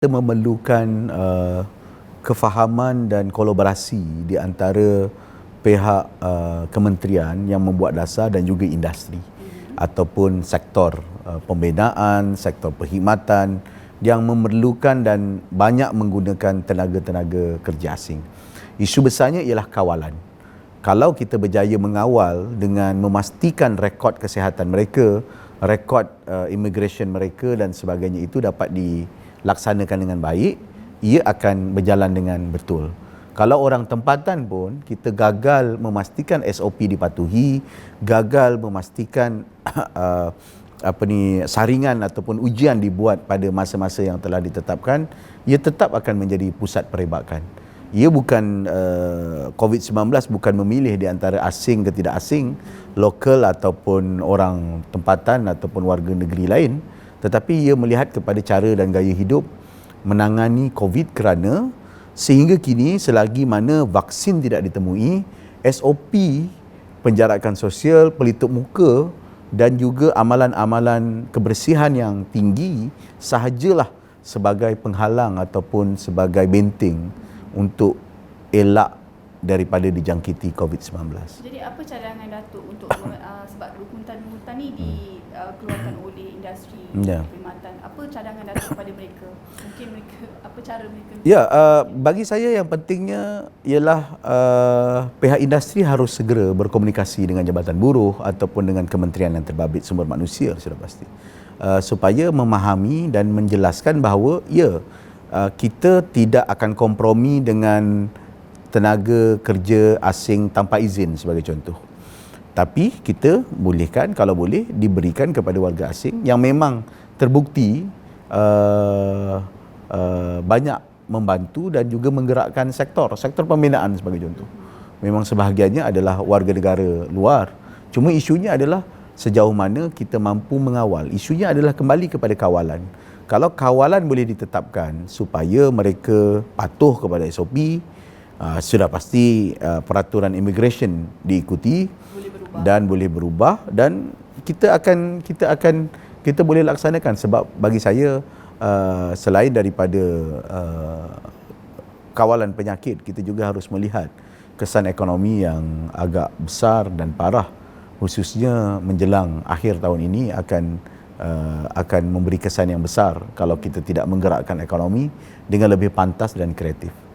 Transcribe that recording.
Kita memerlukan kefahaman dan kolaborasi di antara pihak kementerian yang membuat dasar dan juga industri ataupun sektor pembinaan, sektor perkhidmatan yang memerlukan dan banyak menggunakan tenaga-tenaga kerja asing. Isu besarnya ialah kawalan. Kalau kita berjaya mengawal dengan memastikan rekod kesihatan mereka, rekod immigration mereka dan sebagainya itu dapat dilaksanakan dengan baik, ia akan berjalan dengan betul. Kalau orang tempatan pun kita gagal memastikan SOP dipatuhi, gagal memastikan saringan ataupun ujian dibuat pada masa-masa yang telah ditetapkan, ia tetap akan menjadi pusat perebakan. Ia bukan COVID-19 bukan memilih di antara asing ke tidak asing, lokal ataupun orang tempatan ataupun warga negeri lain, tetapi ia melihat kepada cara dan gaya hidup menangani COVID kerana sehingga kini selagi mana vaksin tidak ditemui, SOP penjarakan sosial, pelitup muka dan juga amalan-amalan kebersihan yang tinggi sahajalah sebagai penghalang ataupun sebagai benteng untuk elak daripada dijangkiti COVID-19. Jadi apa cadangan Datuk untuk sebab hutan-hutan ni dikeluarkan oleh industri perkhidmatan. Apa cadangan Datuk kepada mereka? Mungkin mereka apa cara mereka? Ya, bagi saya yang pentingnya ialah pihak industri harus segera berkomunikasi dengan Jabatan Buruh ataupun dengan Kementerian yang Terbabit Sumber Manusia sudah pasti. Supaya memahami dan menjelaskan bahawa kita tidak akan kompromi dengan tenaga kerja asing tanpa izin sebagai contoh. Tapi kita bolehkan, kalau boleh, diberikan kepada warga asing yang memang terbukti banyak membantu dan juga menggerakkan sektor pembinaan sebagai contoh. Memang sebahagiannya adalah warga negara luar. Cuma isunya adalah sejauh mana kita mampu mengawal. Isunya adalah kembali kepada kawalan. Kalau kawalan boleh ditetapkan supaya mereka patuh kepada SOP, sudah pasti peraturan immigration diikuti dan boleh berubah dan kita boleh laksanakan. Sebab bagi saya selain daripada kawalan penyakit, kita juga harus melihat kesan ekonomi yang agak besar dan parah, khususnya menjelang akhir tahun ini akan memberi kesan yang besar kalau kita tidak menggerakkan ekonomi dengan lebih pantas dan kreatif.